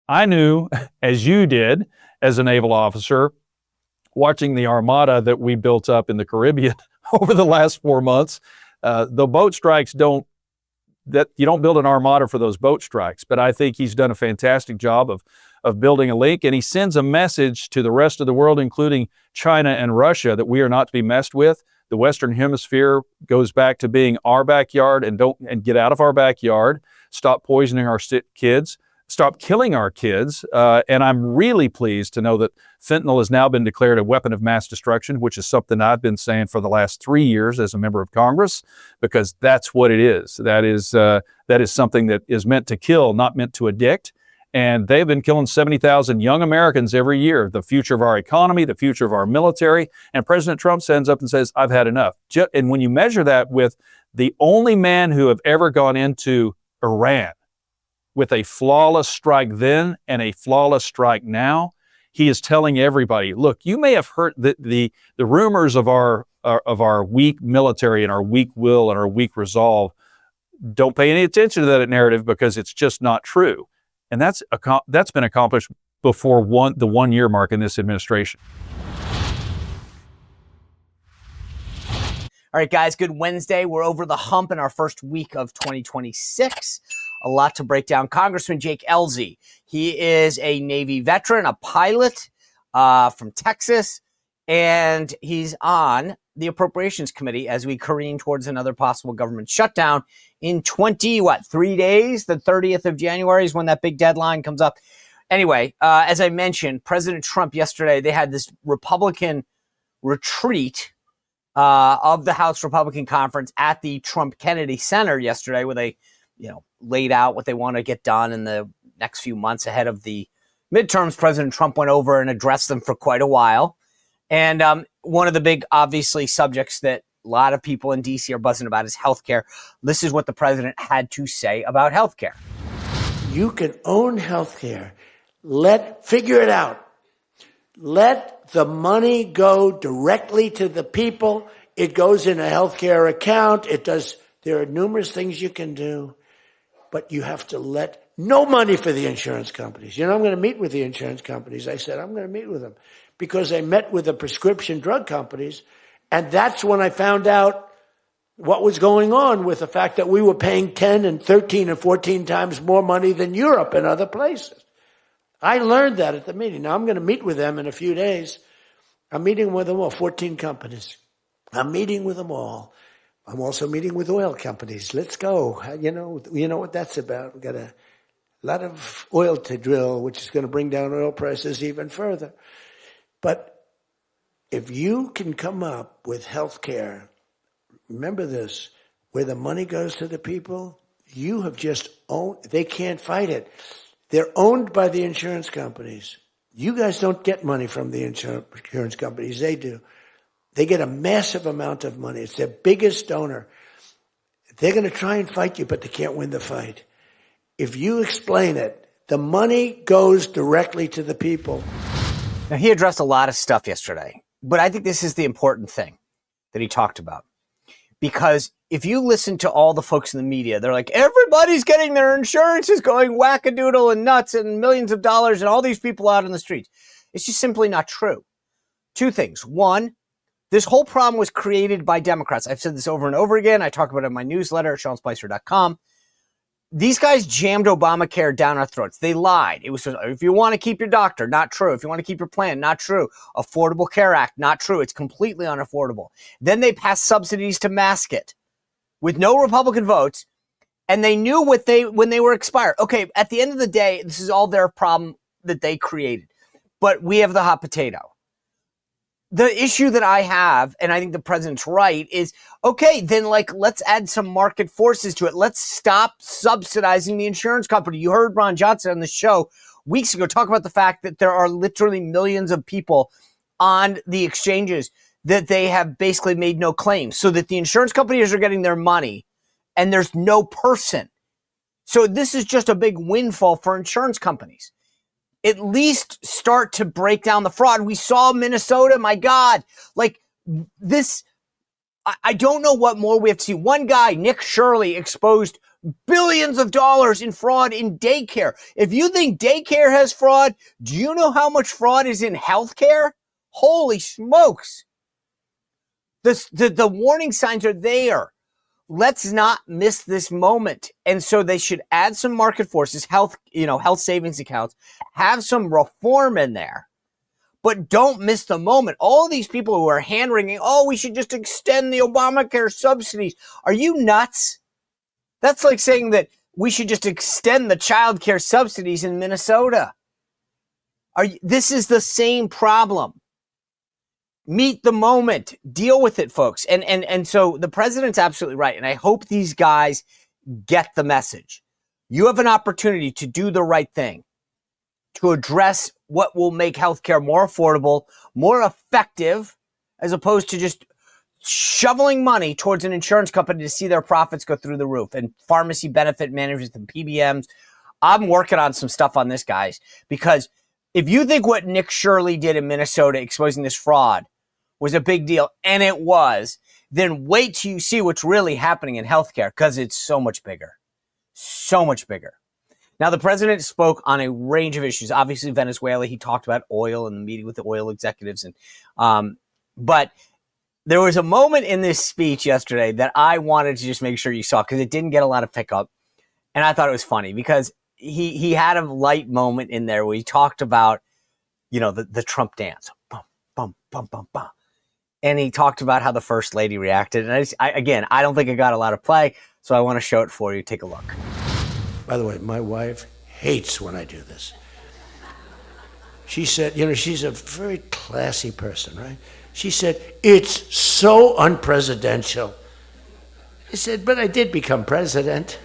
I knew, as you did, as a naval officer, watching the armada that we built up in the Caribbean over the last 4 months, the boat strikes you don't build an armada for those boat strikes, but I think he's done a fantastic job of building a link, and he sends a message to the rest of the world, including China and Russia, that we are not to be messed with. The Western Hemisphere goes back to being our backyard, and get out of our backyard. Stop poisoning our kids. Stop killing our kids. And I'm really pleased to know that fentanyl has now been declared a weapon of mass destruction, which is something I've been saying for the last 3 years as a member of Congress, because that's what it is. That is something that is meant to kill, not meant to addict. And they've been killing 70,000 young Americans every year, the future of our economy, the future of our military. And President Trump stands up and says, I've had enough. And when you measure that with the only man who have ever gone into Iran with a flawless strike then and a flawless strike now, he is telling everybody, look, you may have heard the rumors of our weak military and our weak will and our weak resolve. Don't pay any attention to that narrative, because it's just not true. And that's been accomplished before the 1 year mark in this administration. All right, guys, good Wednesday. We're over the hump in our first week of 2026. A lot to break down. Congressman Jake Ellzey, he is a Navy veteran, a pilot from Texas, and he's on the Appropriations Committee as we careen towards another possible government shutdown in 3 days. The 30th of January is when that big deadline comes up. Anyway, as I mentioned, President Trump yesterday, they had this Republican retreat of the House Republican Conference at the Trump Kennedy Center yesterday, where they, laid out what they want to get done in the next few months ahead of the midterms. President Trump went over and addressed them for quite a while. And one of the big, obviously, subjects that a lot of people in D.C. are buzzing about is healthcare. This is what the president had to say about healthcare. You can own healthcare. Figure it out. Let the money go directly to the people. It goes in a healthcare account. There are numerous things you can do, but you have to let no money for the insurance companies. I'm going to meet with the insurance companies. I said, I'm going to meet with them because I met with the prescription drug companies. And that's when I found out what was going on with the fact that we were paying 10 and 13 and 14 times more money than Europe and other places. I learned that at the meeting. Now I'm going to meet with them in a few days. I'm meeting with them all, 14 companies. I'm meeting with them all. I'm also meeting with oil companies. Let's go. You know what that's about. We've got a lot of oil to drill, which is going to bring down oil prices even further. But if you can come up with health care, remember this, where the money goes to the people, you have just owned, they can't fight it. They're owned by the insurance companies. You guys don't get money from the insurance companies. They do. They get a massive amount of money. It's their biggest donor. They're going to try and fight you, but they can't win the fight. If you explain it, the money goes directly to the people. Now, he addressed a lot of stuff yesterday, but I think this is the important thing that he talked about. Because if you listen to all the folks in the media, they're like, everybody's getting their insurances going wackadoodle and nuts and millions of dollars and all these people out in the streets. It's just simply not true. Two things. One, this whole problem was created by Democrats. I've said this over and over again. I talk about it in my newsletter at SeanSpicer.com. These guys jammed Obamacare down our throats. They lied. It was, if you want to keep your doctor, not true. If you want to keep your plan, not true. Affordable Care Act, not true. It's completely unaffordable. Then they passed subsidies to mask it with no Republican votes, and they knew when they were expired. Okay, at the end of the day, this is all their problem that they created. But we have the hot potato. The issue that I have, and I think the president's right, is, okay, then let's add some market forces to it. Let's stop subsidizing the insurance company. You heard Ron Johnson on the show weeks ago talk about the fact that there are literally millions of people on the exchanges that they have basically made no claims, so that the insurance companies are getting their money and there's no person. So this is just a big windfall for insurance companies. At least start to break down the fraud. We saw Minnesota, my God, this, I don't know what more we have to see. One guy, Nick Shirley, exposed billions of dollars in fraud in daycare. If you think daycare has fraud, do you know how much fraud is in healthcare? Holy smokes. The warning signs are there. Let's not miss this moment. And so they should add some market forces, health savings accounts, have some reform in there, but don't miss the moment. All these people who are hand wringing, we should just extend the Obamacare subsidies. Are you nuts? That's like saying that we should just extend the child care subsidies in Minnesota. This is the same problem. Meet the moment, deal with it, folks. And so the president's absolutely right. And I hope these guys get the message. You have an opportunity to do the right thing, to address what will make healthcare more affordable, more effective, as opposed to just shoveling money towards an insurance company to see their profits go through the roof, and pharmacy benefit managers and PBMs. I'm working on some stuff on this, guys, because if you think what Nick Shirley did in Minnesota exposing this fraud was a big deal, and it was, then wait till you see what's really happening in healthcare, because it's so much bigger. So much bigger. Now, the president spoke on a range of issues. Obviously, Venezuela, he talked about oil and the meeting with the oil executives. But there was a moment in this speech yesterday that I wanted to just make sure you saw, because it didn't get a lot of pickup. And I thought it was funny because he had a light moment in there where he talked about, the Trump dance. Bum, bum, bum, bum, bum. And he talked about how the first lady reacted. And I don't think it got a lot of play, so I want to show it for you. Take a look. By the way, my wife hates when I do this. She said, she's a very classy person, right? She said, it's so unpresidential. I said, but I did become president.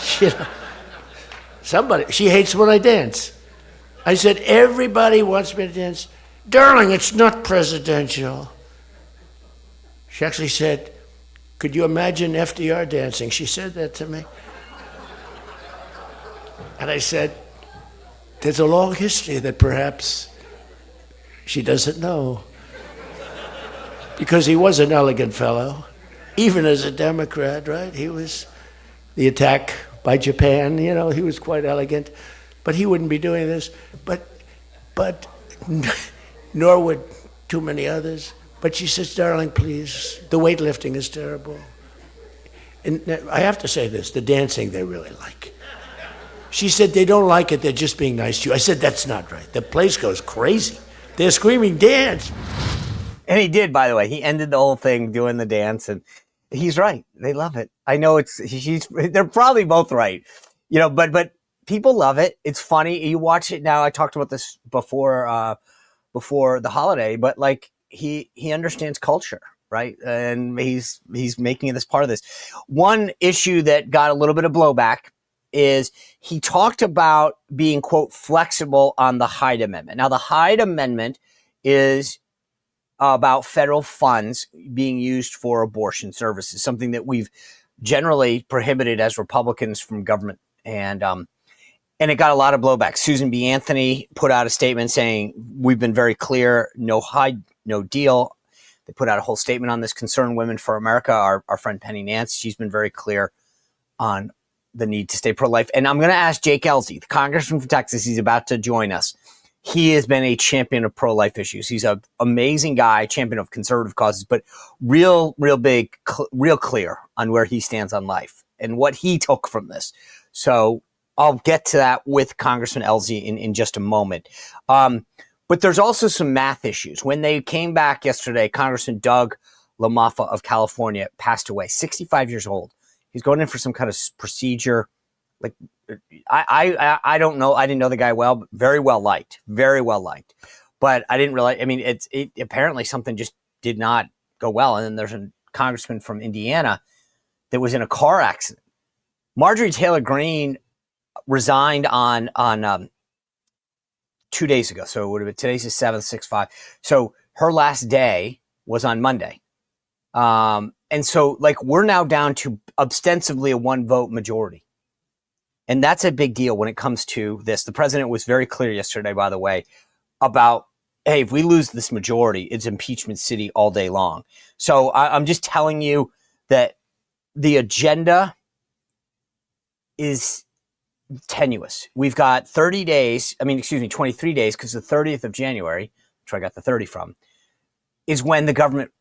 She hates when I dance. I said, everybody wants me to dance. Darling, it's not presidential. She actually said, could you imagine FDR dancing? She said that to me. And I said, there's a long history that perhaps she doesn't know. Because he was an elegant fellow, even as a Democrat, right? He was the attack by Japan, he was quite elegant. But he wouldn't be doing this. But nor would too many others. But she says, darling, please, the weightlifting is terrible. And I have to say this, the dancing they really like. She said, they don't like it, they're just being nice to you. I said, that's not right. The place goes crazy. They're screaming, dance. And he did, by the way. He ended the whole thing doing the dance, and he's right. They love it. I know they're probably both right. But people love it. It's funny. You watch it now. I talked about this before the holiday, but he understands culture, right? And he's making this part of this. One issue that got a little bit of blowback is he talked about being, quote, flexible on the Hyde Amendment. Now, the Hyde Amendment is about federal funds being used for abortion services, something that we've generally prohibited as Republicans from government. And it got a lot of blowback. Susan B. Anthony put out a statement saying, we've been very clear, no Hyde, no deal. They put out a whole statement on this, Concerned Women for America. Our friend Penny Nance, she's been very clear on the need to stay pro-life. And I'm going to ask Jake Ellzey, the congressman from Texas. He's about to join us. He has been a champion of pro-life issues. He's an amazing guy, champion of conservative causes, but real big, real clear on where he stands on life and what he took from this. So I'll get to that with Congressman Ellzey in just a moment. But there's also some math issues. When they came back yesterday, Congressman Doug LaMaffa of California passed away, 65 years old. He's going in for some kind of procedure. I don't know. I didn't know the guy well, but very well liked. But I didn't realize, it apparently something just did not go well. And then there's a congressman from Indiana that was in a car accident. Marjorie Taylor Greene resigned on 2 days ago. So it would have been, today's the 7th, 6/5. So her last day was on Monday. And so we're now down to ostensibly a 1-vote majority. And that's a big deal when it comes to this. The president was very clear yesterday, by the way, about, hey, if we lose this majority, it's impeachment city all day long. So I'm just telling you that the agenda is tenuous. We've got 30 days, 23 days, because the 30th of January, which I got the 30 from, is when the government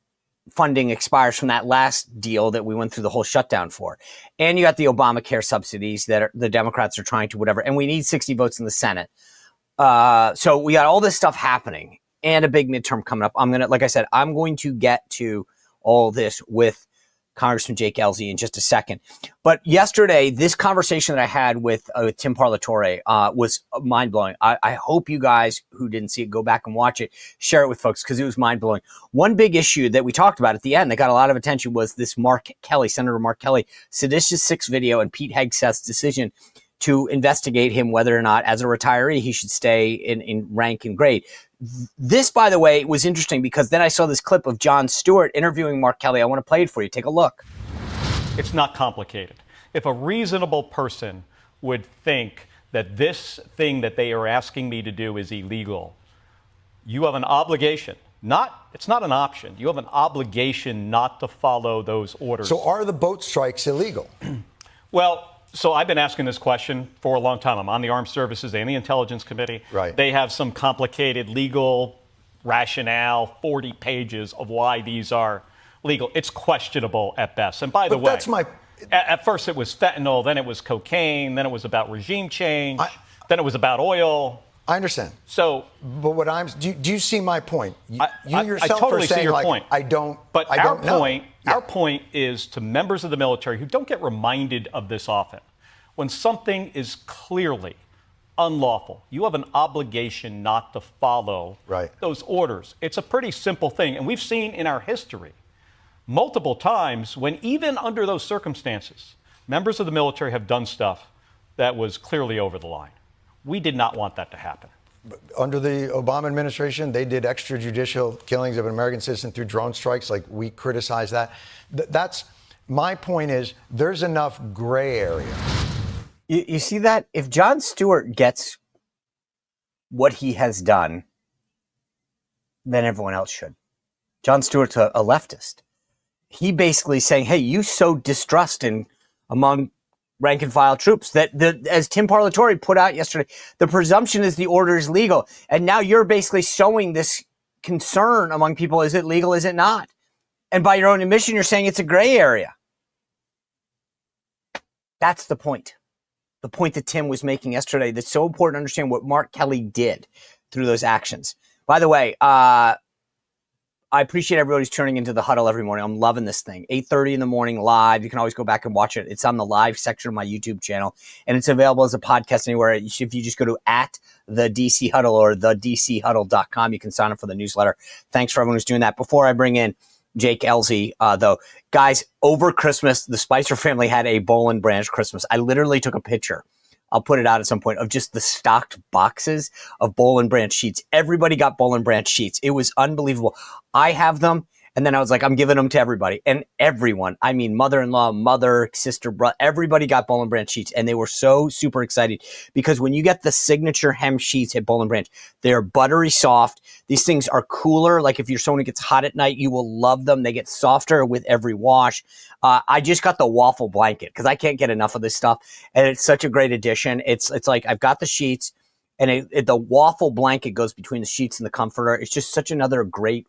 funding expires from that last deal that we went through the whole shutdown for. And you got the Obamacare subsidies that the Democrats are trying to whatever, and we need 60 votes in the Senate. So we got all this stuff happening and a big midterm coming up. Like I said, I'm going to get to all this with Congressman Jake Ellzey in just a second. But yesterday, this conversation that I had with Tim Parlatore was mind-blowing. I hope you guys who didn't see it go back and watch it, share it with folks, because it was mind-blowing. One big issue that we talked about at the end that got a lot of attention was this Senator Mark Kelly, Seditious Six video and Pete Hegseth's decision to investigate him whether or not, as a retiree, he should stay in rank and grade. This, by the way, was interesting because then I saw this clip of Jon Stewart interviewing Mark Kelly. I want to play it for you. Take a look. It's not complicated. If a reasonable person would think that this thing that they are asking me to do is illegal, you have an obligation. It's not an option. You have an obligation not to follow those orders. So are the boat strikes illegal? Well, so I've been asking this question for a long time. I'm on the Armed Services and the Intelligence Committee. Right. They have some complicated legal rationale, 40 pages of why these are legal. It's questionable at best. And by the way, that's my... At first it was fentanyl, then it was cocaine, then it was about regime change, then it was about oil. I understand. So, but what do you see my point? You yourself I totally are saying, see your like, point. I don't. But I don't know. Our point is to members of the military who don't get reminded of this often. When something is clearly unlawful, you have an obligation not to follow those orders. It's a pretty simple thing. And we've seen in our history multiple times when even under those circumstances, members of the military have done stuff that was clearly over the line. We did not want that to happen. Under the Obama administration, they did extrajudicial killings of an American citizen through drone strikes. Like, we criticize that. That's my point is there's enough gray area. You see that? If Jon Stewart gets what he has done, then everyone else should. Jon Stewart's a leftist. He basically saying, hey, you sow distrust among rank and file troops that as Tim Parlatore put out yesterday, the presumption is the order is legal. And now you're basically sowing this concern among people. Is it legal? Is it not? And by your own admission, you're saying it's a gray area. That's the point. The point that Tim was making yesterday that's so important to understand what Mark Kelly did through those actions. By the way, I appreciate everybody who's tuning into the Huddle every morning. I'm loving this thing. 8:30 in the morning live. You can always go back and watch it. It's on the live section of my YouTube channel, and it's available as a podcast anywhere. If you just go to @the DC Huddle or thedchuddle.com, you can sign up for the newsletter. Thanks for everyone who's doing that. Before I bring in Jake Ellzey, though, guys, over Christmas, the Spicer family had a Boll and Branch Christmas. I literally took a picture. I'll put it out at some point of just the stocked boxes of Boll and Branch sheets. Everybody got Boll and Branch sheets. It was unbelievable. I have them. And then I was like, I'm giving them to everybody. And everyone, I mean, mother-in-law, mother, sister, brother, everybody got Boll and Branch sheets. And they were so super excited because when you get the signature hem sheets at Boll and Branch, they're buttery soft. These things are cooler. Like if you're someone who gets hot at night, you will love them. They get softer with every wash. I just got the waffle blanket because I can't get enough of this stuff. And it's such a great addition. It's like I've got the sheets and the waffle blanket goes between the sheets and the comforter. It's just such another great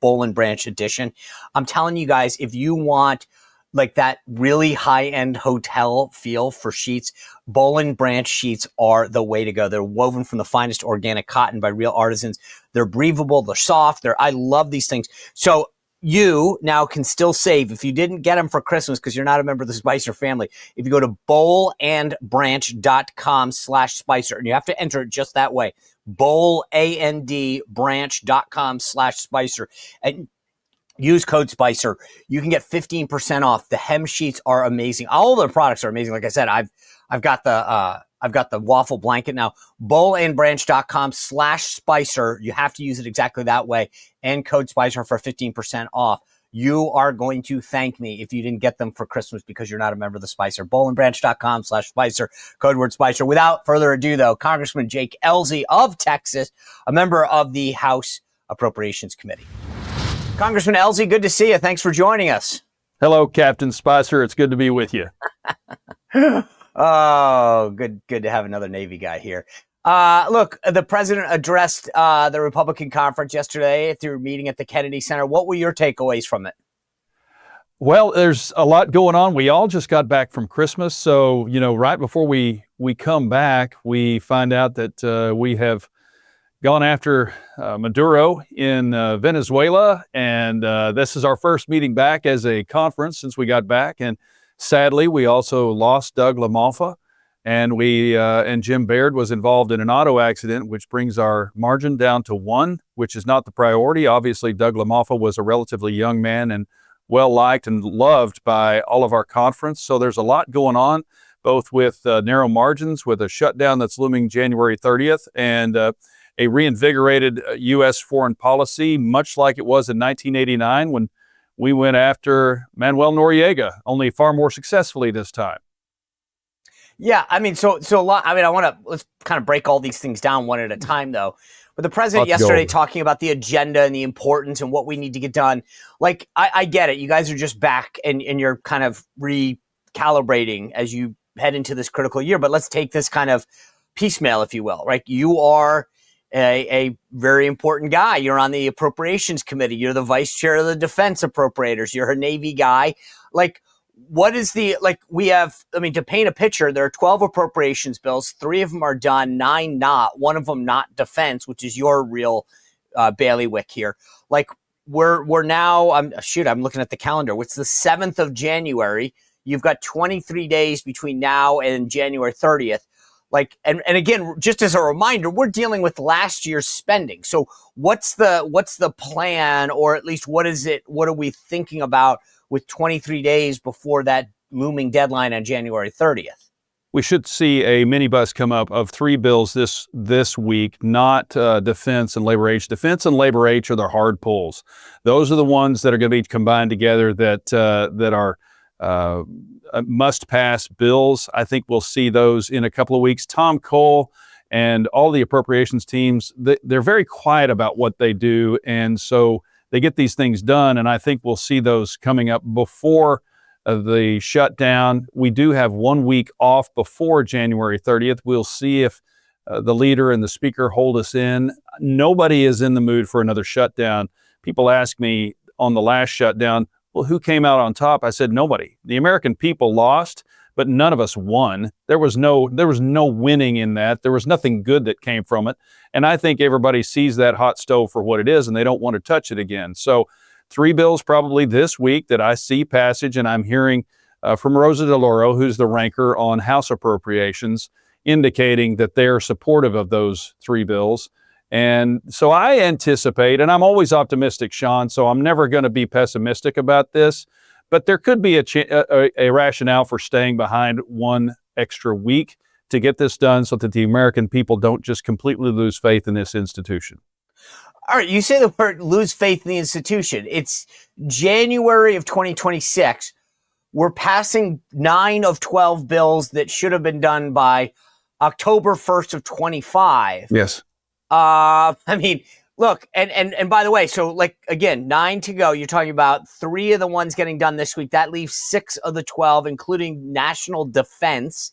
Boll and Branch edition. I'm telling you guys, if you want like that really high-end hotel feel for sheets, Boll and Branch sheets are the way to go. They're woven from the finest organic cotton by real artisans. They're breathable. They're soft. I love these things. So you now can still save if you didn't get them for Christmas because you're not a member of the Spicer family. If you go to bollandbranch.com/Spicer, and you have to enter it just that way, bollandbranch.com/Spicer, and use code Spicer. You can get 15% off. The hem sheets are amazing. All their products are amazing. Like I said, I've got the waffle blanket now. bollandbranch.com/Spicer. You have to use it exactly that way. And code Spicer for 15% off. You are going to thank me if you didn't get them for Christmas because you're not a member of the Spicer. bollandbranch.com/Spicer, code word Spicer. Without further ado, though, Congressman Jake Ellzey of Texas, a member of the House Appropriations Committee. Congressman Ellzey, good to see you. Thanks for joining us. Hello, Captain Spicer. It's good to be with you. Oh, good to have another Navy guy here. Look, the president addressed the Republican conference yesterday through a meeting at the Kennedy Center. What were your takeaways from it? Well, there's a lot going on. We all just got back from Christmas. So, right before we come back, we find out that we have gone after Maduro in Venezuela. And this is our first meeting back as a conference since we got back. And sadly, we also lost Doug LaMalfa. And and Jim Baird was involved in an auto accident, which brings our margin down to 1, which is not the priority. Obviously, Doug LaMalfa was a relatively young man and well-liked and loved by all of our conference. So there's a lot going on, both with narrow margins, with a shutdown that's looming January 30th, and a reinvigorated U.S. foreign policy, much like it was in 1989 when we went after Manuel Noriega, only far more successfully this time. Yeah, I mean, so a lot. I mean, let's kind of break all these things down one at a time, though. But the president yesterday talking about the agenda and the importance and what we need to get done. Like, I get it. You guys are just back and you're kind of recalibrating as you head into this critical year. But let's take this kind of piecemeal, if you will, right? You are a very important guy. You're on the Appropriations Committee. You're the vice chair of the Defense Appropriators. You're a Navy guy. Like, what is to paint a picture, there are 12 appropriations bills. 3 of them are done, 9 not. 1 of them not defense, which is your real bailiwick here. Like, we're now, I'm looking at the calendar. It's the 7th of January. You've got 23 days between now and January 30th. Like, and again, just as a reminder, we're dealing with last year's spending. So what's the plan, or at least what are we thinking about with 23 days before that looming deadline on January 30th? We should see a minibus come up of 3 bills this week, not defense and labor H. Defense and labor H are the hard pulls. Those are the ones that are going to be combined together that are must-pass bills. I think we'll see those in a couple of weeks. Tom Cole and all the appropriations teams, they're very quiet about what they do, and so they get these things done, and I think we'll see those coming up before the shutdown. We do have 1 week off before January 30th. We'll see if the leader and the speaker hold us in. Nobody is in the mood for another shutdown. People ask me on the last shutdown, well, who came out on top? I said, nobody. The American people lost, but none of us won. There was no winning in that. There was nothing good that came from it. And I think everybody sees that hot stove for what it is, and they don't want to touch it again. So 3 bills probably this week that I see passage, and I'm hearing from Rosa DeLauro, who's the ranker on House appropriations, indicating that they're supportive of those 3 bills. And so I anticipate, and I'm always optimistic, Sean, so I'm never going to be pessimistic about this, but there could be a rationale for staying behind 1 extra week to get this done so that the American people don't just completely lose faith in this institution. All right, you say the word lose faith in the institution. It's January of 2026. We're passing 9 of 12 bills that should have been done by October 1st of 25. Yes. I mean, look, and by the way, so like, again, 9 to go. You're talking about 3 of the ones getting done this week. That leaves 6 of the 12, including national defense.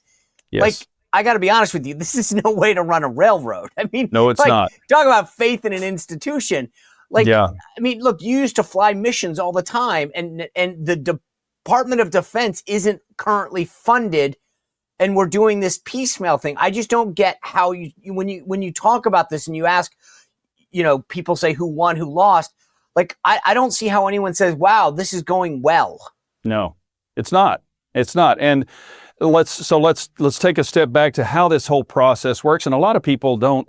Yes. Like, I got to be honest with you, this is no way to run a railroad. I mean, no, it's not. Talk about faith in an institution. Like, yeah. I mean, look, you used to fly missions all the time, and the Department of Defense isn't currently funded, and we're doing this piecemeal thing. I just don't get how when you talk about this and you ask, people say who won, who lost. Like, I don't see how anyone says, wow, this is going well. No, it's not. It's not. And let's take a step back to how this whole process works. And a lot of people don't,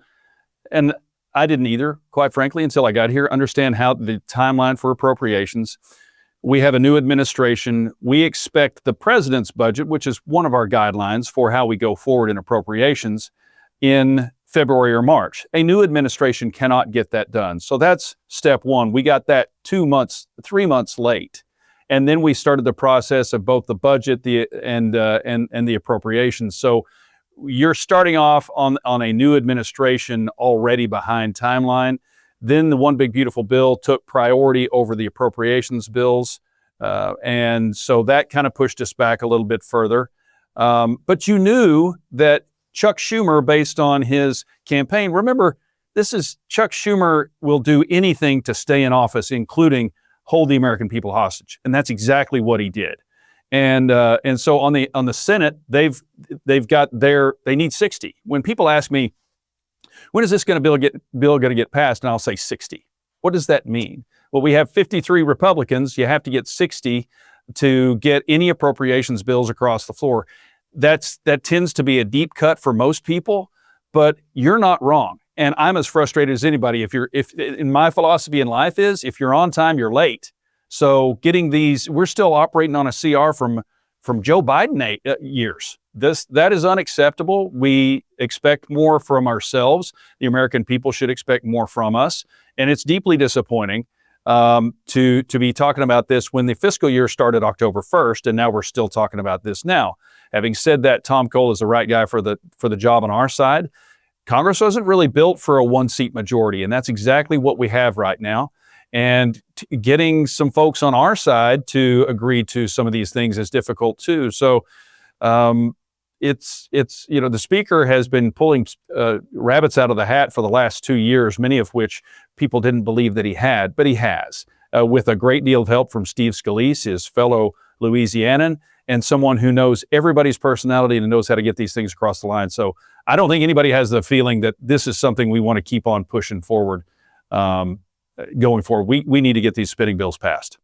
and I didn't either, quite frankly, until I got here, understand how the timeline for appropriations. We have a new administration. We expect the president's budget, which is one of our guidelines for how we go forward in appropriations, in February or March. A new administration cannot get that done. So that's step one. We got that 3 months late. And then we started the process of both the budget and the appropriations. So you're starting off on a new administration already behind timeline. Then the One Big Beautiful Bill took priority over the appropriations bills. And so that kind of pushed us back a little bit further. But you knew that Chuck Schumer, based on his campaign, remember, this is Chuck Schumer will do anything to stay in office, including hold the American people hostage, and that's exactly what he did. And so on the Senate, they need 60. When people ask me, when is this bill going to get passed, and I'll say 60. What does that mean? Well, we have 53 Republicans. You have to get 60 to get any appropriations bills across the floor. That tends to be a deep cut for most people, but you're not wrong. And I'm as frustrated as anybody. If in my philosophy in life is, if you're on time, you're late. So getting these, we're still operating on a CR from Joe Biden years. That is unacceptable. We expect more from ourselves. The American people should expect more from us. And it's deeply disappointing to be talking about this when the fiscal year started October 1st, and now we're still talking about this now. Having said that, Tom Cole is the right guy for the job on our side. Congress wasn't really built for a one-seat majority, and that's exactly what we have right now. And getting some folks on our side to agree to some of these things is difficult too. So it's the Speaker has been pulling rabbits out of the hat for the last 2 years, many of which people didn't believe that he had, but he has, with a great deal of help from Steve Scalise, his fellow Louisianan, and someone who knows everybody's personality and knows how to get these things across the line. So I don't think anybody has the feeling that this is something we want to keep on pushing forward going forward. We need to get these spending bills passed.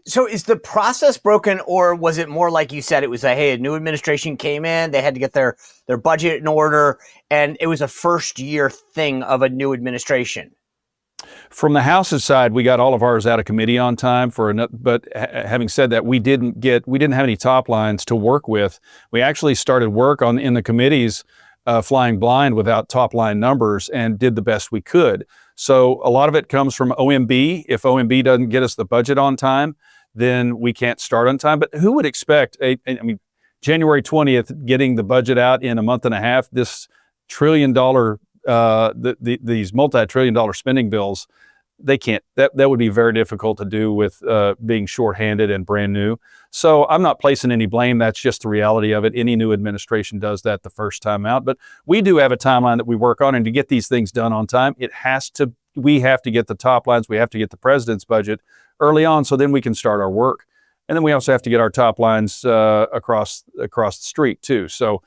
So is the process broken, or was it more like you said, it was like, hey, a new administration came in, they had to get their budget in order, and it was a first year thing of a new administration? From the House's side, we got all of ours out of committee on time but having said that, we didn't have any top lines to work with. We actually started work in the committees flying blind without top line numbers and did the best we could. So a lot of it comes from OMB. If OMB doesn't get us the budget on time, then we can't start on time. But who would expect, January 20th, getting the budget out in a month and a half, this $1 trillion, these multi-trillion dollar spending bills, they can't, that would be very difficult to do with being shorthanded and brand new. So I'm not placing any blame. That's just the reality of it. Any new administration does that the first time out. But we do have a timeline that we work on, and to get these things done on time, we have to get the top lines. We have to get the president's budget early on, so then we can start our work. And then we also have to get our top lines across the street too. So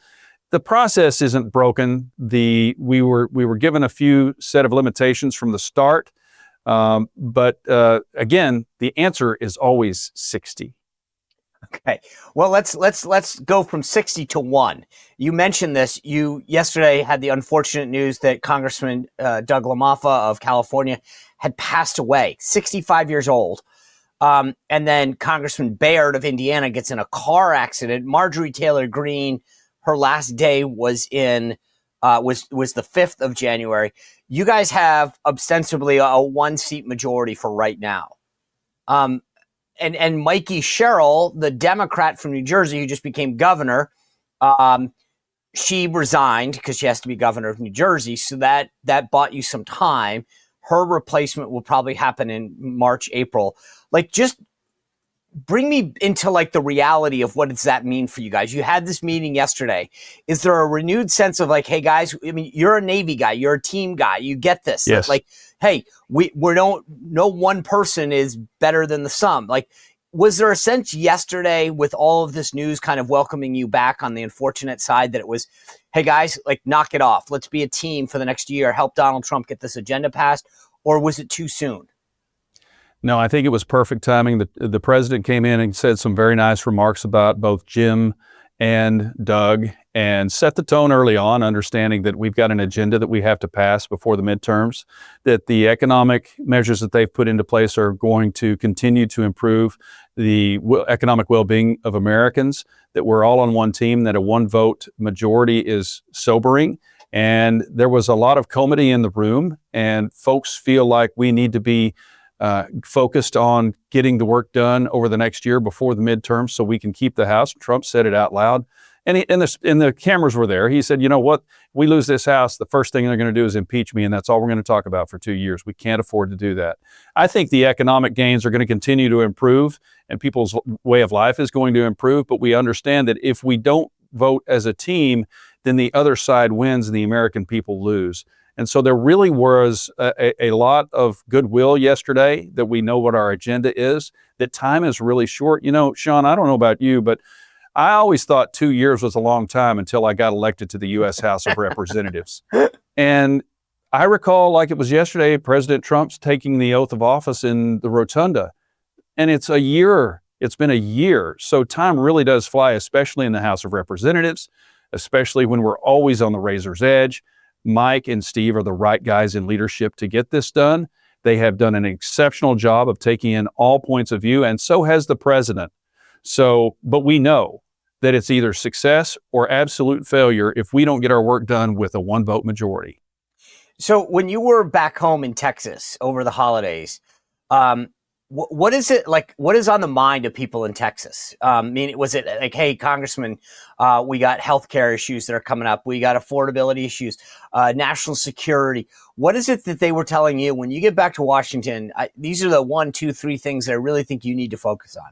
the process isn't broken. We were given a few set of limitations from the start. But again, the answer is always 60. Okay. Well, let's go from 60 to 1. You mentioned this. You yesterday had the unfortunate news that Congressman Doug LaMaffa of California had passed away, 65 years old. And then Congressman Baird of Indiana gets in a car accident. Marjorie Taylor Greene, her last day was the 5th of January. You guys have ostensibly a 1-seat majority for right now. And Mikey Sherrill, the Democrat from New Jersey who just became governor, she resigned because she has to be governor of New Jersey. So that bought you some time. Her replacement will probably happen in March, April. Like, just bring me into like the reality of what does that mean for you guys? You had this meeting yesterday. Is there a renewed sense of like, hey guys, I mean, you're a Navy guy, you're a team guy, you get this. Yes. Like, hey, no one person is better than the sum. Like, was there a sense yesterday with all of this news kind of welcoming you back on the unfortunate side that it was, hey guys, like, knock it off. Let's be a team for the next year. Help Donald Trump get this agenda passed. Or was it too soon? No, I think it was perfect timing. The president came in and said some very nice remarks about both Jim and Doug and set the tone early on, understanding that we've got an agenda that we have to pass before the midterms, that the economic measures that they've put into place are going to continue to improve the economic well-being of Americans, that we're all on one team, that a one-vote majority is sobering. And there was a lot of comity in the room, and folks feel like we need to be focused on getting the work done over the next year before the midterms so we can keep the House. Trump said it out loud. And the cameras were there. He said, you know what? We lose this House, the first thing they're going to do is impeach me, and that's all we're going to talk about for 2 years. We can't afford to do that. I think the economic gains are going to continue to improve, and people's way of life is going to improve, but we understand that if we don't vote as a team, then the other side wins and the American people lose. And so there really was a lot of goodwill yesterday that we know what our agenda is, that time is really short. You know, Sean, I don't know about you, but I always thought 2 years was a long time until I got elected to the U.S. House of Representatives. And I recall, like it was yesterday, President Trump's taking the oath of office in the rotunda. And it's a year. It's been a year. So time really does fly, especially in the House of Representatives, especially when we're always on the razor's edge. Mike and Steve are the right guys in leadership to get this done. They have done an exceptional job of taking in all points of view, and so has the president. So, but we know that it's either success or absolute failure if we don't get our work done with a one-vote majority. So when you were back home in Texas over the holidays, what is it like? What is on the mind of people in Texas? I mean, was it like, hey, Congressman, we got healthcare issues that are coming up. We got affordability issues, national security. What is it that they were telling you when you get back to Washington? These are the 1, 2, 3 things that I really think you need to focus on.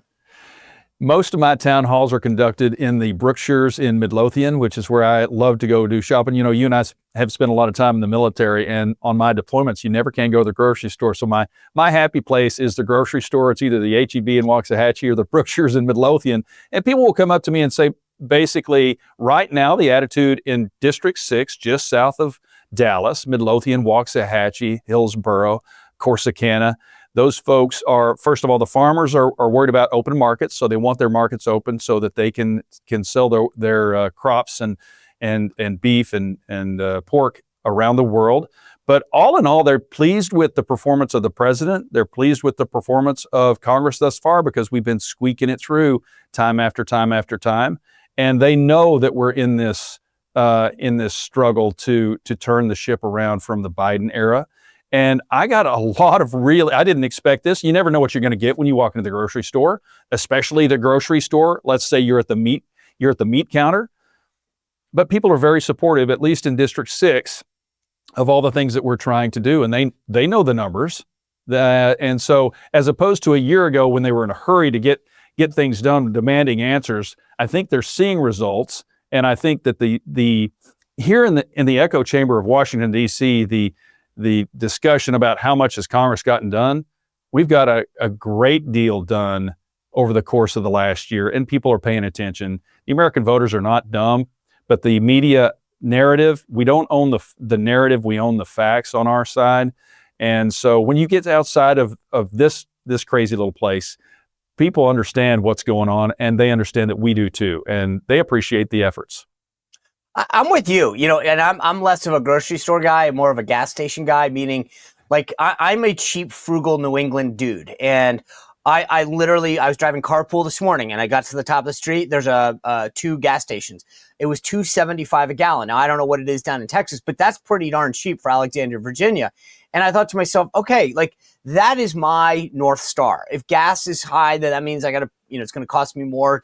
Most of my town halls are conducted in the Brookshires in Midlothian, which is where I love to go do shopping. You know, you and I have spent a lot of time in the military, and on my deployments, you never can go to the grocery store. So my happy place is the grocery store. It's either the H-E-B in Waxahachie or the Brookshires in Midlothian. And people will come up to me and say, basically, right now, the attitude in District 6, just south of Dallas, Midlothian, Waxahachie, Hillsborough, Corsicana, those folks are, first of all, the farmers are worried about open markets, so they want their markets open so that they can sell their crops and beef and pork around the world. But all in all, they're pleased with the performance of the president. They're pleased with the performance of Congress thus far because we've been squeaking it through time after time after time, and they know that we're in this struggle to turn the ship around from the Biden era. And I got a lot of I didn't expect this. You never know what you're going to get when you walk into the grocery store, especially the grocery store. Let's say you're at the meat counter. But people are very supportive, at least in District 6, of all the things that we're trying to do. And they know the numbers. And so as opposed to a year ago when they were in a hurry to get things done, demanding answers, I think they're seeing results. And I think that the here in the echo chamber of Washington, D.C., the discussion about how much has Congress gotten done, we've got a great deal done over the course of the last year, and people are paying attention. The American voters are not dumb, but the media narrative, we don't own the narrative, we own the facts on our side. And so when you get outside of this crazy little place, people understand what's going on, and they understand that we do too, and they appreciate the efforts. I'm with you, and I'm less of a grocery store guy, more of a gas station guy, meaning like I'm a cheap, frugal New England dude. And I was driving carpool this morning and I got to the top of the street. There's 2 gas stations. It was $2.75 a gallon. Now I don't know what it is down in Texas, but that's pretty darn cheap for Alexandria, Virginia. And I thought to myself, okay, like that is my North Star. If gas is high, then that means I got to, it's going to cost me more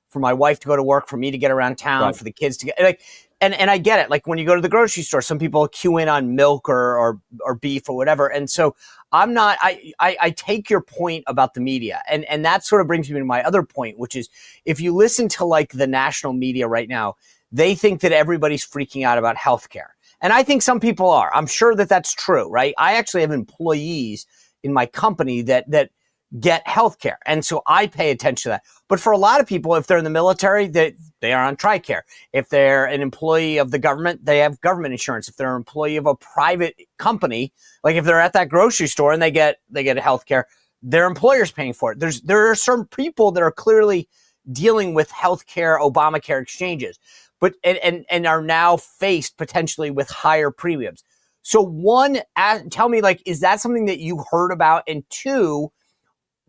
for my wife to go to work, for me to get around town, right, for the kids to get like, and I get it. Like when you go to the grocery store, some people queue in on milk or beef or whatever. And so I take your point about the media, and that sort of brings me to my other point, which is if you listen to like the national media right now, they think that everybody's freaking out about healthcare. And I think some people are. I'm sure that that's true, right? I actually have employees in my company that get healthcare. And so I pay attention to that. But for a lot of people, if they're in the military, they are on TRICARE. If they're an employee of the government, they have government insurance. If they're an employee of a private company, like if they're at that grocery store and they get healthcare, their employer's paying for it. There are certain people that are clearly dealing with healthcare, Obamacare exchanges, but and are now faced potentially with higher premiums. So one, tell me, like, is that something that you heard about? And two,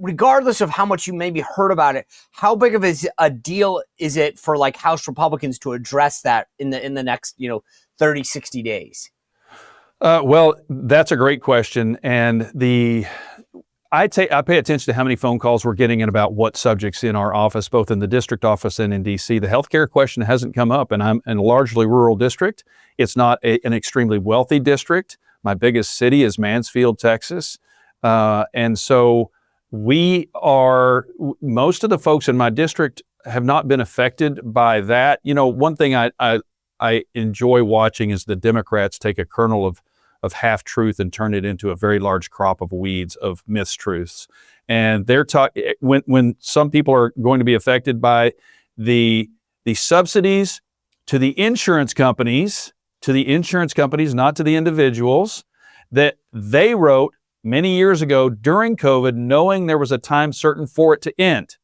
regardless of how much you maybe heard about it, how big of a deal is it for like House Republicans to address that in the next 30, 60 days? Well, that's a great question, and I pay attention to how many phone calls we're getting and about what subjects in our office, both in the district office and in D.C. The healthcare question hasn't come up, and I'm in a largely rural district. It's not an extremely wealthy district. My biggest city is Mansfield, Texas, and so most of the folks in my district have not been affected by that. You know, one thing I enjoy watching is the Democrats take a kernel of half truth and turn it into a very large crop of weeds of mistruths. And they're when some people are going to be affected by the subsidies to the insurance companies, not to the individuals, that they wrote many years ago during COVID, knowing there was a time certain for it to end.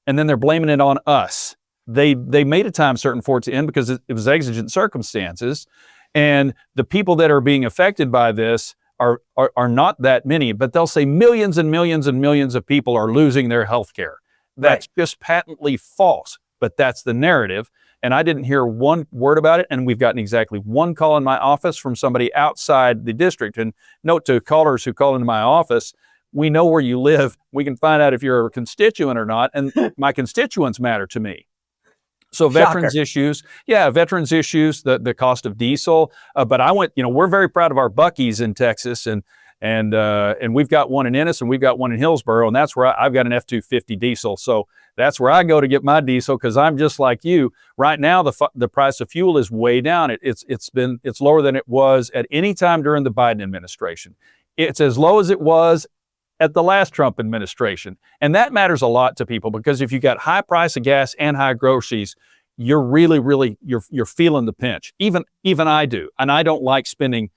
And then they're blaming it on us. They made a time certain for it to end because it was exigent circumstances. And the people that are being affected by this are not that many, but they'll say millions and millions and millions of people are losing their health care. That's just patently false, but that's the narrative. And I didn't hear one word about it. And we've gotten exactly one call in my office from somebody outside the district. And note to callers who call into my office, we know where you live. We can find out if you're a constituent or not. And my constituents matter to me. So veterans issues, the cost of diesel. But we're very proud of our Buc-ee's in Texas, and we've got one in Ennis and we've got one in Hillsboro, and that's where I've got an F-250 diesel. So that's where I go to get my diesel because I'm just like you. Right now, the price of fuel is way down. It's lower than it was at any time during the Biden administration. It's as low as it was at the last Trump administration. And that matters a lot to people because if you got high price of gas and high groceries, you're really, you're feeling the pinch. Even I do. And I don't like spending,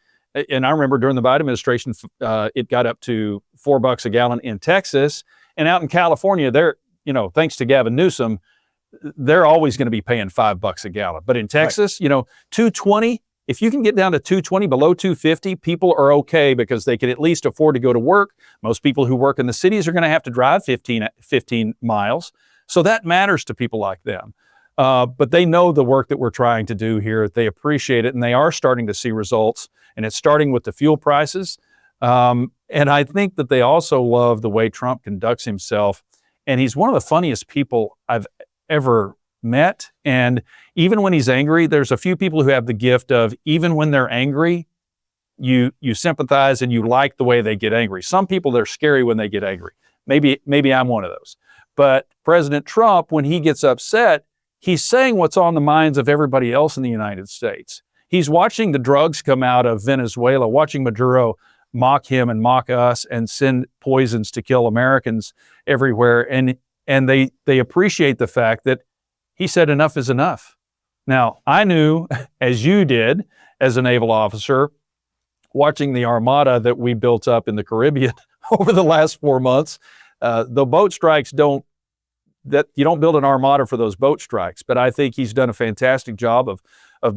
and I remember during the Biden administration, it got up to $4 a gallon in Texas. And out in California, thanks to Gavin Newsom, they're always going to be paying $5 a gallon. But in Texas, $2.20, if you can get down to $2.20, below $2.50, people are okay because they can at least afford to go to work. Most people who work in the cities are going to have to drive 15 miles. So that matters to people like them. But they know the work that we're trying to do here. They appreciate it, and they are starting to see results. And it's starting with the fuel prices. And I think that they also love the way Trump conducts himself. And he's one of the funniest people I've ever met. And even when he's angry, there's a few people who have the gift of, even when they're angry, you sympathize and you like the way they get angry. Some people, they're scary when they get angry. Maybe I'm one of those. But President Trump, when he gets upset, he's saying what's on the minds of everybody else in the United States. He's watching the drugs come out of Venezuela, watching Maduro mock him and mock us and send poisons to kill Americans everywhere. And they appreciate the fact that he said enough is enough. Now, I knew, as you did, as a naval officer, watching the armada that we built up in the Caribbean over the last 4 months, the boat strikes you don't build an armada for those boat strikes. But I think he's done a fantastic job of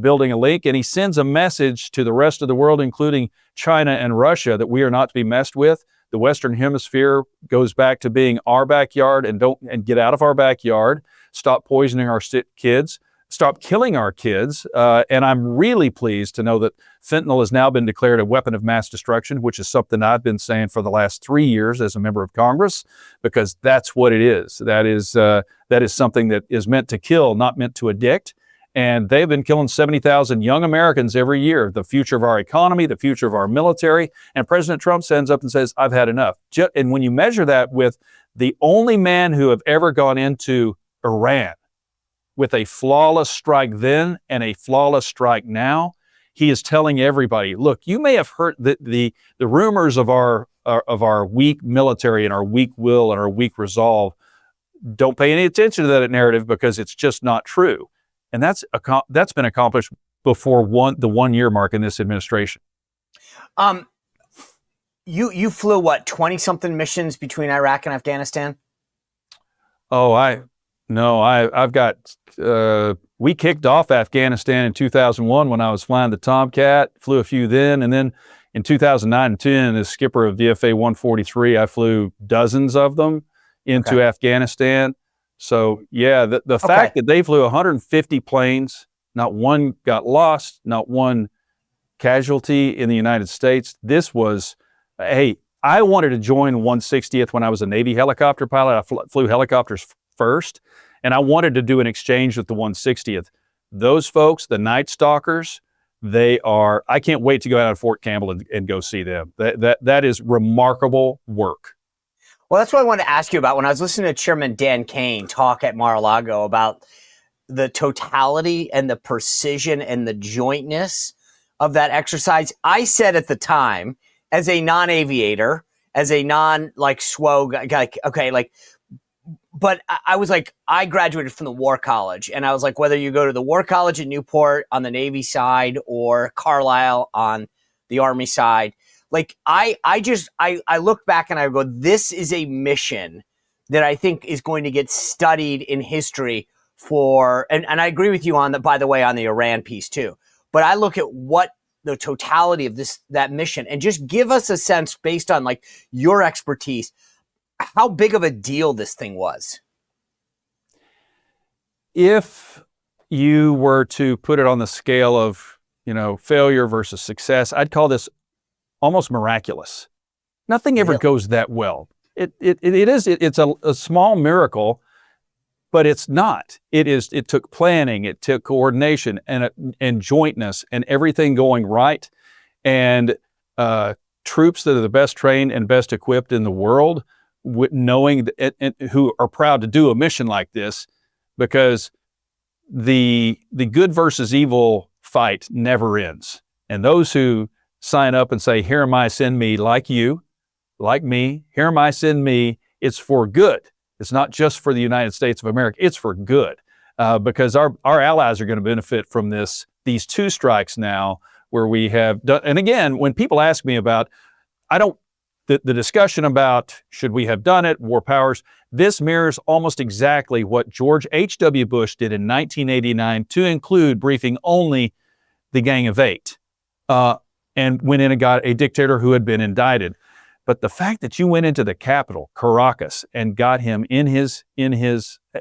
building a link, and he sends a message to the rest of the world, including China and Russia, that we are not to be messed with. The Western Hemisphere goes back to being our backyard, and get out of our backyard. Stop poisoning our kids. Stop killing our kids. And I'm really pleased to know that fentanyl has now been declared a weapon of mass destruction, which is something I've been saying for the last 3 years as a member of Congress, because that's what it is. That is something that is meant to kill, not meant to addict. And they've been killing 70,000 young Americans every year, the future of our economy, the future of our military. And President Trump stands up and says, I've had enough. And when you measure that with the only man who have ever gone into Iran with a flawless strike then and a flawless strike now, he is telling everybody, look, you may have heard the rumors of our weak military and our weak will and our weak resolve. Don't pay any attention to that narrative because it's just not true. And that's been accomplished before the 1 year mark in this administration. You flew 20-something missions between Iraq and Afghanistan? Oh, I've got, we kicked off Afghanistan in 2001 when I was flying the Tomcat, flew a few then, and then in 2009 and 10, as skipper of VFA 143, I flew dozens of them into Afghanistan. So yeah, the fact that they flew 150 planes, not one got lost, not one casualty in the United States. This was, hey, I wanted to join 160th when I was a Navy helicopter pilot. I flew helicopters first, and I wanted to do an exchange with the 160th. Those folks, the Night Stalkers, I can't wait to go out to Fort Campbell and go see them. That is remarkable work. Well, that's what I wanted to ask you about. When I was listening to Chairman Dan Kane talk at Mar-a-Lago about the totality and the precision and the jointness of that exercise, I said at the time, as a non-aviator, as a non-like SWO guy, like, okay, like, but I was like, I graduated from the War College, and I was like, whether you go to the War College at Newport on the Navy side or Carlisle on the Army side, like I look back and I go, this is a mission that I think is going to get studied in history for, and I agree with you on that, by the way, on the Iran piece too. But I look at what the totality of that mission, and just give us a sense based on like your expertise, how big of a deal this thing was. If you were to put it on the scale of, failure versus success, I'd call this almost miraculous. Nothing ever goes that well. It's a small miracle, but it's not. It took planning, it took coordination and jointness and everything going right, and troops that are the best trained and best equipped in the world, knowing that, and who are proud to do a mission like this, because the good versus evil fight never ends. And those who sign up and say, "Here am I, send me," like you, like me, "Here am I, send me," it's for good. It's not just for the United States of America. It's for good, because our allies are going to benefit from these two strikes now, where we have done. And again, when people ask me about, the discussion about should we have done it, war powers, this mirrors almost exactly what George H.W. Bush did in 1989 to include briefing only the Gang of Eight, and went in and got a dictator who had been indicted. But the fact that you went into the Capitol, Caracas, and got him in his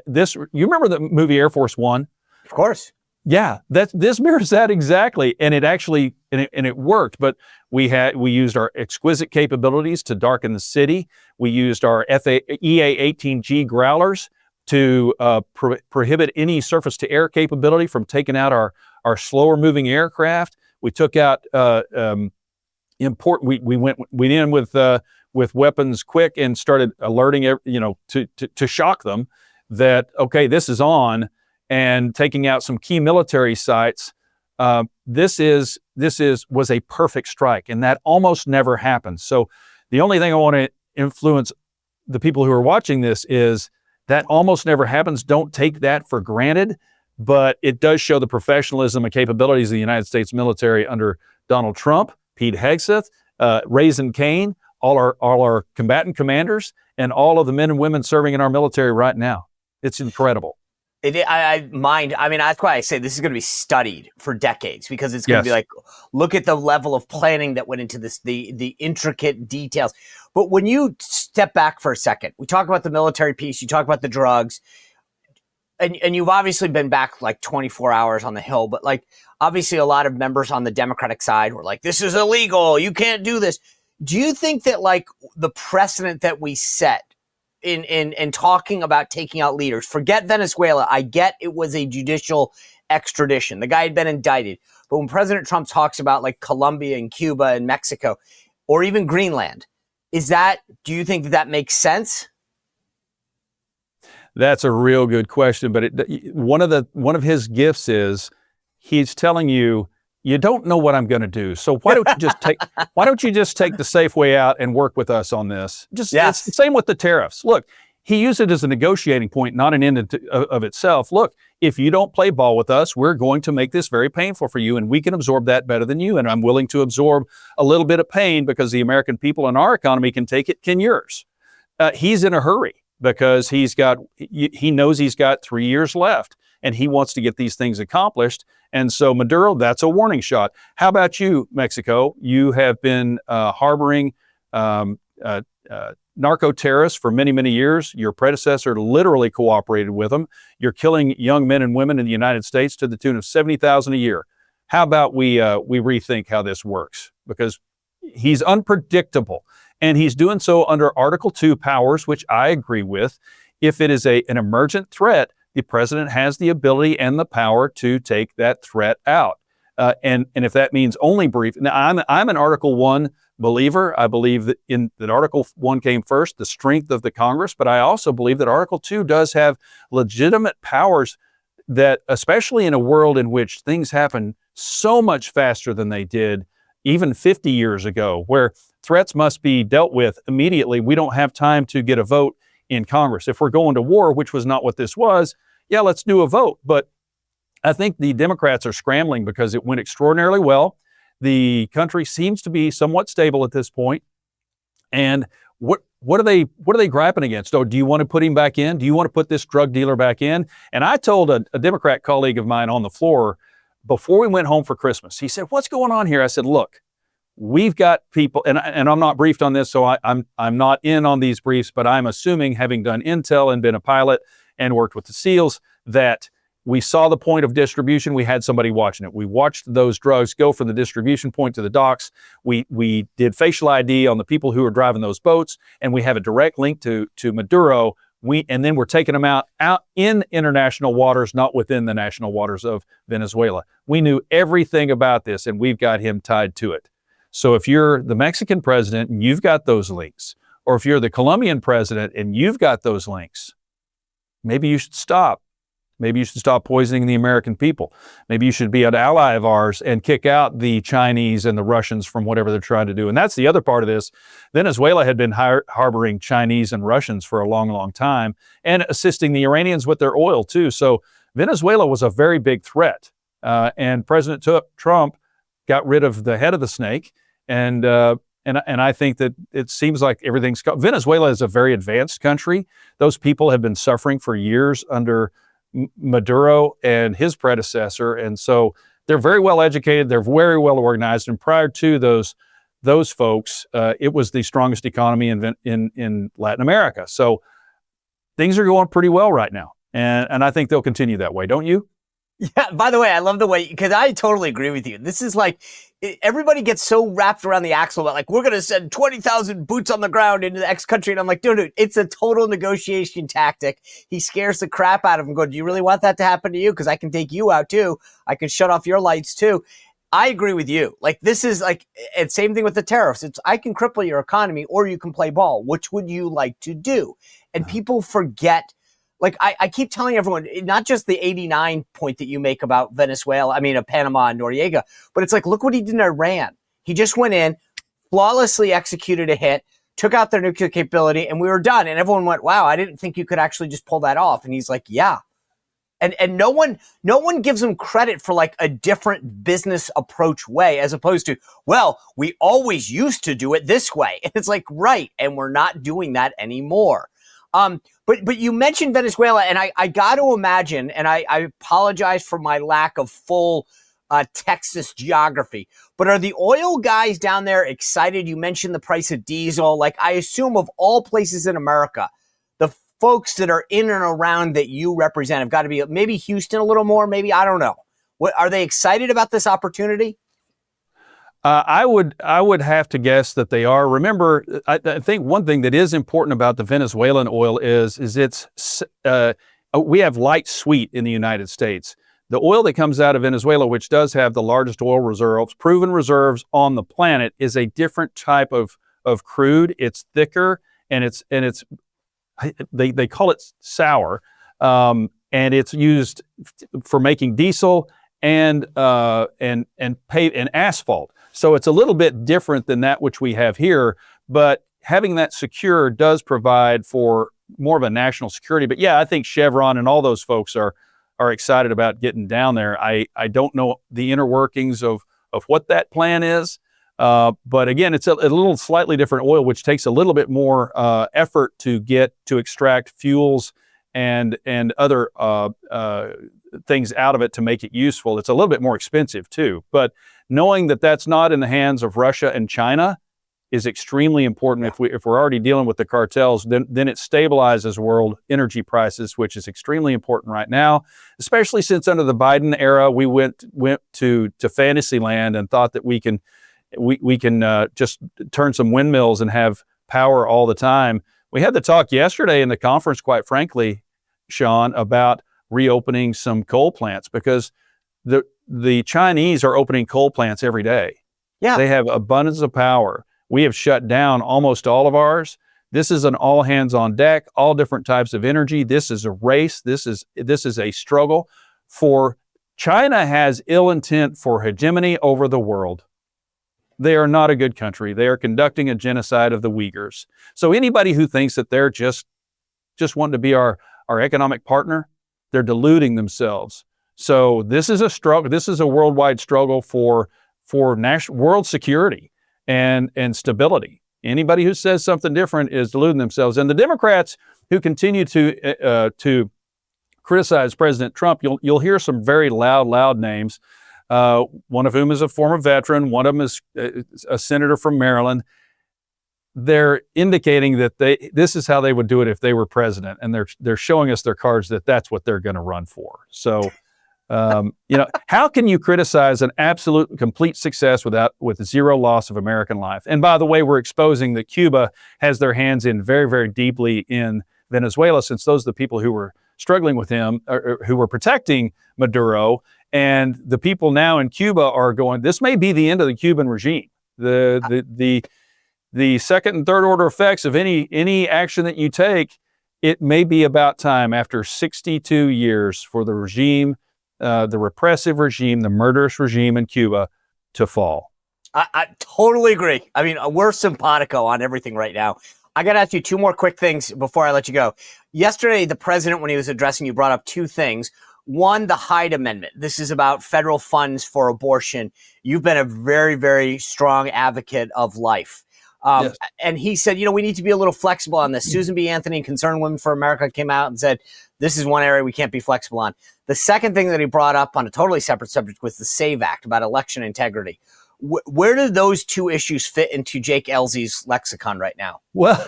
this, you remember the movie Air Force One? Of course. Yeah, this mirrors that exactly, and it actually it worked. But we used our exquisite capabilities to darken the city. We used our EA-18G Growlers to prohibit any surface-to-air capability from taking out our slower-moving aircraft. We took out We went in with weapons quick and started alerting to shock them that, okay, this is on. And taking out some key military sites. This was a perfect strike, and that almost never happens. So the only thing I want to influence the people who are watching this is that almost never happens. Don't take that for granted, but it does show the professionalism and capabilities of the United States military under Donald Trump, Pete Hegseth, Raisin Kane, all our combatant commanders, and all of the men and women serving in our military right now. It's incredible. I mean, that's why I say this is going to be studied for decades, because it's going to be like, look at the level of planning that went into this, the intricate details. But when you step back for a second, we talk about the military piece, you talk about the drugs, and you've obviously been back like 24 hours on the Hill, but like obviously a lot of members on the Democratic side were like, this is illegal, you can't do this. Do you think that like the precedent that we set in talking about taking out leaders, forget Venezuela, I get it was a judicial extradition, the guy had been indicted, but when President Trump talks about like Colombia and Cuba and Mexico, or even Greenland, do you think that makes sense? That's a real good question, but one of his gifts is he's telling you, you don't know what I'm going to do, so why don't you just take the safe way out and work with us on this? It's the same with the tariffs. Look, he used it as a negotiating point, not an end of itself. Look, if you don't play ball with us, we're going to make this very painful for you, and we can absorb that better than you. And I'm willing to absorb a little bit of pain because the American people and our economy can take it. Can yours? He's in a hurry because he knows he's got 3 years left, and he wants to get these things accomplished. And so, Maduro, that's a warning shot. How about you, Mexico? You have been harboring narco-terrorists for many, many years. Your predecessor literally cooperated with them. You're killing young men and women in the United States to the tune of $70,000 a year. How about we rethink how this works? Because he's unpredictable, and he's doing so under Article 2 powers, which I agree with. If it is an emergent threat, the president has the ability and the power to take that threat out. and if that means only brief. Now, I'm an Article 1 believer. I believe that Article 1 came first, the strength of the Congress, but I also believe that Article 2 does have legitimate powers that, especially in a world in which things happen so much faster than they did even 50 years ago, where threats must be dealt with immediately. We don't have time to get a vote in Congress. If we're going to war, which was not what this was, yeah, let's do a vote. But I think the Democrats are scrambling because it went extraordinarily well. The country seems to be somewhat stable at this point. And what are they griping against? Oh, do you want to put him back in? Do you want to put this drug dealer back in? And I told a Democrat colleague of mine on the floor before we went home for Christmas, he said, what's going on here? I said, look, we've got people, and I'm not briefed on this, so I'm not in on these briefs, but I'm assuming, having done intel and been a pilot and worked with the SEALs, that we saw the point of distribution. We had somebody watching it. We watched those drugs go from the distribution point to the docks. We did facial ID on the people who were driving those boats, and we have a direct link to Maduro. And then we're taking them out in international waters, not within the national waters of Venezuela. We knew everything about this, and we've got him tied to it. So if you're the Mexican president and you've got those links, or if you're the Colombian president and you've got those links, maybe you should stop. Maybe you should stop poisoning the American people. Maybe you should be an ally of ours and kick out the Chinese and the Russians from whatever they're trying to do. And that's the other part of this. Venezuela had been harboring Chinese and Russians for a long, long time and assisting the Iranians with their oil too. So Venezuela was a very big threat. And President Trump got rid of the head of the snake. And I think that it seems like everything's... Venezuela is a very advanced country. Those people have been suffering for years under Maduro and his predecessor, and so they're very well educated, they're very well organized, and prior to those folks, it was the strongest economy in Latin America. So things are going pretty well right now, and I think they'll continue that way, don't you? Yeah, by the way, I love the way, because I totally agree with you. This is like, everybody gets so wrapped around the axle about like, we're going to send 20,000 boots on the ground into the X country. And I'm like, dude, it's a total negotiation tactic. He scares the crap out of them. Go, do you really want that to happen to you? Because I can take you out too. I can shut off your lights too. I agree with you. Like, this is like, it's same thing with the tariffs. It's, I can cripple your economy or you can play ball. Which would you like to do? And people forget. Like, I keep telling everyone, not just the 89 point that you make about Venezuela, Panama and Noriega, but it's like, look what he did in Iran. He just went in, flawlessly executed a hit, took out their nuclear capability, and we were done. And everyone went, wow, I didn't think you could actually just pull that off. And he's like, yeah. And no one gives him credit for like a different business approach way, as opposed to, well, we always used to do it this way. And it's like, right. And we're not doing that anymore. But you mentioned Venezuela, and I got to imagine, and I apologize for my lack of full Texas geography, but are the oil guys down there excited? You mentioned the price of diesel. Like, I assume of all places in America, the folks that are in and around that you represent have got to be maybe Houston a little more, maybe, I don't know. What, are they excited about this opportunity? I would have to guess that they are. Remember, I think one thing that is important about the Venezuelan oil is it's we have light sweet in the United States. The oil that comes out of Venezuela, which does have the largest oil reserves, proven reserves on the planet, is a different type of crude. It's thicker and they call it sour, and it's used for making diesel and asphalt. So it's a little bit different than that which we have here, but having that secure does provide for more of a national security. But yeah, I think Chevron and all those folks are excited about getting down there. I don't know the inner workings of what that plan is, but again, it's a little slightly different oil, which takes a little bit more effort to extract fuels and other things out of it to make it useful. It's a little bit more expensive too, but knowing that that's not in the hands of Russia and China is extremely important. Yeah. If we're already dealing with the cartels, then it stabilizes world energy prices, which is extremely important right now, especially since under the Biden era, we went to fantasy land and thought that we can just turn some windmills and have power all the time. We had the talk yesterday in the conference, quite frankly, Sean, about reopening some coal plants, because the Chinese are opening coal plants every day. Yeah. They have abundance of power. We have shut down almost all of ours. This is an all hands on deck, all different types of energy. This is a race. This is a struggle. For China has ill intent for hegemony over the world. They are not a good country. They are conducting a genocide of the Uyghurs. So anybody who thinks that they're just wanting to be our economic partner, they're deluding themselves. So this is a struggle. This is a worldwide struggle for national world security and stability. Anybody who says something different is deluding themselves. And the Democrats who continue to criticize President Trump, you'll hear some very loud names. One of whom is a former veteran. One of them is a senator from Maryland. They're indicating that this is how they would do it if they were president, and they're showing us their cards that that's what they're going to run for. So, how can you criticize an absolute complete success with zero loss of American life? And by the way, we're exposing that Cuba has their hands in very, very deeply in Venezuela, since those are the people who were struggling with him, or who were protecting Maduro. And the people now in Cuba are going, this may be the end of the Cuban regime. The second and third order effects of any action that you take, it may be about time after 62 years for the regime, the repressive regime, the murderous regime in Cuba to fall. I totally agree. I mean, we're simpatico on everything right now. I got to ask you two more quick things before I let you go. Yesterday, the president, when he was addressing you, brought up two things. One, the Hyde Amendment. This is about federal funds for abortion. You've been a very, very strong advocate of life. Yes. And he said, we need to be a little flexible on this. Susan B. Anthony, Concerned Women for America, came out and said, this is one area we can't be flexible on. The second thing that he brought up on a totally separate subject was the SAVE Act about election integrity. Where do those two issues fit into Jake Ellzey's lexicon right now? Well,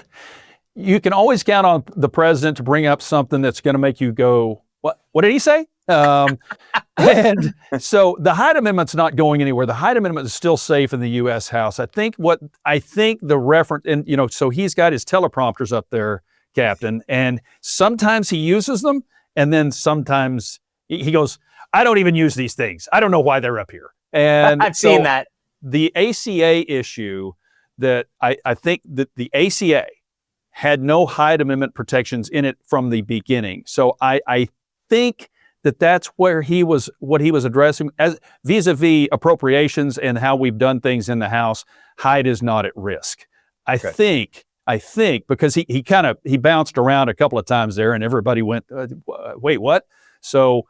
you can always count on the president to bring up something that's going to make you go, what did he say? And so the Hyde Amendment's not going anywhere. The Hyde Amendment is still safe in the U.S. House. I think the reference, and so he's got his teleprompters up there, Captain, and sometimes he uses them, and then sometimes he goes, I don't even use these things. I don't know why they're up here. And I've seen that. The ACA issue, that I think that the ACA had no Hyde Amendment protections in it from the beginning. So I think that's what he was addressing as vis-a-vis appropriations and how we've done things in the House. Hyde is not at risk. I think because he bounced around a couple of times there, and everybody went, wait, what? So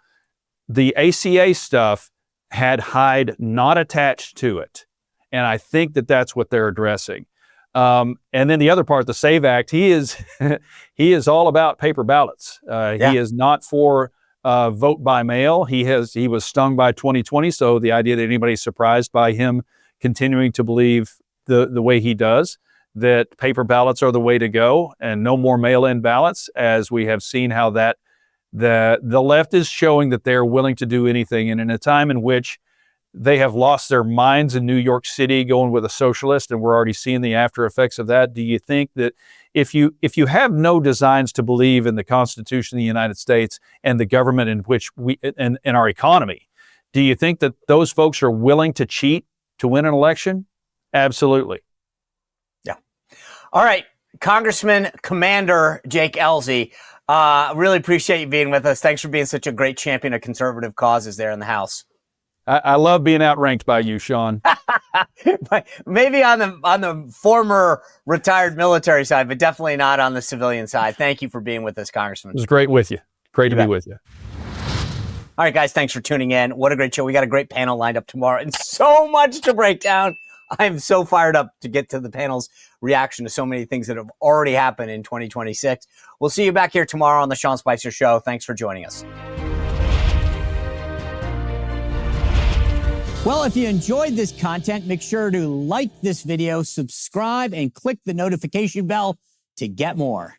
the ACA stuff had Hyde not attached to it, and I think that's what they're addressing. And then the other part, the SAVE Act, he is all about paper ballots. He is not for vote by mail. He was stung by 2020, so the idea that anybody's surprised by him continuing to believe the way he does, that paper ballots are the way to go and no more mail-in ballots, as we have seen how that the left is showing that they're willing to do anything. And in a time in which they have lost their minds in New York City going with a socialist, and we're already seeing the after effects of that, do you think that if you have no designs to believe in the Constitution of the United States and the government in which and our economy, do you think that those folks are willing to cheat to win an election? Absolutely. Yeah. All right. Congressman Commander Jake Ellzey, really appreciate you being with us. Thanks for being such a great champion of conservative causes there in the House. I love being outranked by you, Sean. Maybe on the former retired military side, but definitely not on the civilian side. Thank you for being with us, Congressman. It was great with you. Great to be with you. All right, guys, thanks for tuning in. What a great show. We got a great panel lined up tomorrow and so much to break down. I'm so fired up to get to the panel's reaction to so many things that have already happened in 2026. We'll see you back here tomorrow on the Sean Spicer Show. Thanks for joining us. Well, if you enjoyed this content, make sure to like this video, subscribe, and click the notification bell to get more.